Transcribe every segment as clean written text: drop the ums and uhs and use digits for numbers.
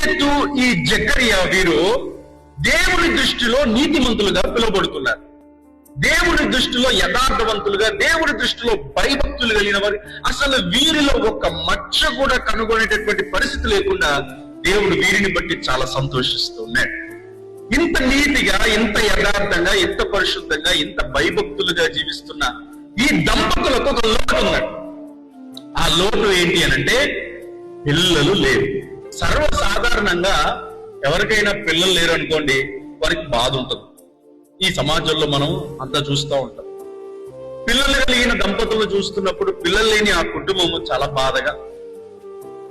Elizabeth ఈ జకరియా వీరు దేవుని దృష్టిలో నీతిమంతులుగా పిలువబడుతున్నారు. దేవుని దృష్టిలో యథార్థవంతులుగా, దేవుని దృష్టిలో భయభక్తులు కలిగిన వారు. అసలు వీరిలో ఒక మచ్చ కూడా కనుగొనేటటువంటి పరిస్థితి లేకుండా దేవుడు వీరిని బట్టి చాలా సంతోషిస్తున్నాడు. ఇంత నీతిగా, ఇంత యథార్థంగా, ఇంత పరిశుద్ధంగా, ఇంత భయభక్తులుగా జీవిస్తున్న ఈ దంపతులకు ఒక లోటు ఉన్నాడు. ఆ లోటు ఏంటి అనంటే పిల్లలు లేరు. సర్వసాధారణంగా ఎవరికైనా పిల్లలు లేరు అనుకోండి, వారికి బాధ ఉంటుంది. ఈ సమాజంలో మనం అంతా చూస్తూ ఉంటాం. పిల్లలు కలిగిన దంపతులను చూస్తున్నప్పుడు పిల్లలు లేని ఆ కుటుంబము చాలా బాధగా,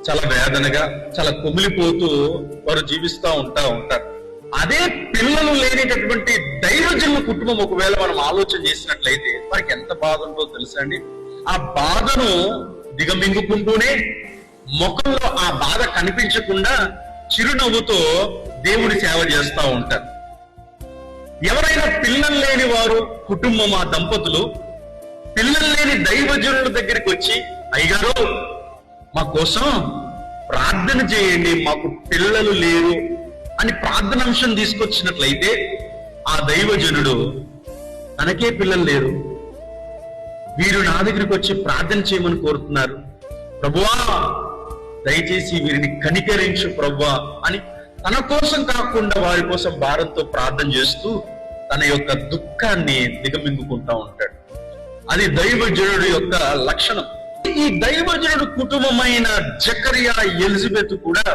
చాలా వేదనగా, చాలా కుమిలిపోతూ వారు జీవిస్తూ ఉంటారు. అదే పిల్లలు లేనిటటువంటి దైవజనుల కుటుంబం ఒకవేళ మనం ఆలోచన చేసినట్లయితే వారికి ఎంత బాధ ఉంటుందో తెలుసా అండి? ఆ బాధను దిగమింగుకుంటూనే, ముఖంలో ఆ బాధ కనిపించకుండా చిరునవ్వుతో దేవుడి సేవ చేస్తూ ఉంటారు. ఎవరైనా పిల్లలు లేని వారు కుటుంబం, ఆ దంపతులు పిల్లలు లేని దైవజనుల దగ్గరికి వచ్చి, అయ్యగారు మా కోసం ప్రార్థన చేయండి, మాకు పిల్లలు లేరు అని ప్రార్థనాంశం తీసుకొచ్చినట్లయితే ఆ దైవజనుడు తనకే పిల్లలు లేరు, వీరు నా దగ్గరికి వచ్చి ప్రార్థన చేయమని కోరుతున్నారు, ప్రభువా దయచేసి వీరిని కనికరించు ప్రభువా అని తన కోసం కాకుండా వారి కోసం భారంతో ప్రార్థన చేస్తూ తన యొక్క దుఃఖాన్ని దిగమింగుకుంటా ఉంటాడు. అది దైవజనుడు యొక్క లక్షణం. ఈ దైవజనుడు కుటుంబమైన జకరియా, ఎలిజబెత్ కూడా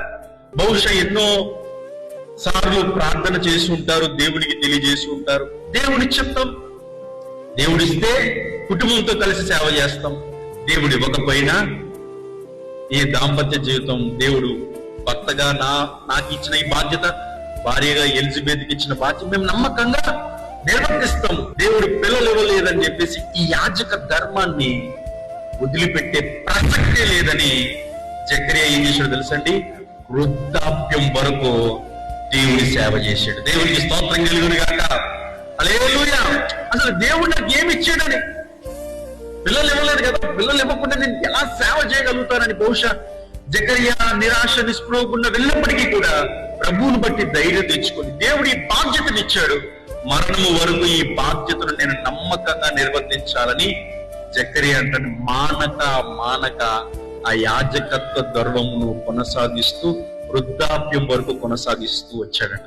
బహుశా ఎన్నో సార్లు ప్రార్థన చేసి ఉంటారు, దేవునికి తెలియజేసి ఉంటారు. దేవుడి చిత్తం, దేవుడిస్తే కుటుంబంతో కలిసి సేవ చేస్తాం, దేవుడు ఇవ్వకపోయినా ఈ దాంపత్య జీవితం దేవుడు భర్తగా నాకు ఇచ్చిన ఈ బాధ్యత, భార్యగా ఎలిజబెత్కి ఇచ్చిన బాధ్యత మేము నమ్మకంగా నిర్వర్తిస్తాం. దేవుడు పిల్లలు ఇవ్వలేదని చెప్పేసి ఈ యాజక ధర్మాన్ని వదిలిపెట్టే ప్రసక్తే లేదని జకరియా ఏం చేశాడు తెలుసండి? వృద్ధాప్యం వరకు దేవుడి సేవ చేశాడు. దేవుడికి స్తోత్రం కలుగును గాక. హల్లెలూయా. అసలు దేవుడు నాకు ఏమి ఇచ్చాడని, పిల్లలు ఇవ్వలేదు కదా, పిల్లలు ఇవ్వకుండా నేను ఎలా సేవ చేయగలుగుతానని బహుశా జకరియా నిరాశ నిస్పృహకుండా వెళ్ళినప్పటికీ కూడా ప్రభువుని బట్టి ధైర్యం తెచ్చుకొని దేవుడి బాధ్యతను ఇచ్చాడు. మరణము వరకు ఈ బాధ్యతను నేను నమ్మకంగా నిర్వర్తించాలని జకరియా అంటాడు. మానక ఆ యాజకత్వ ధర్మమును కొనసాగిస్తూ వృద్ధాప్యం వరకు కొనసాగిస్తూ వచ్చాడంట.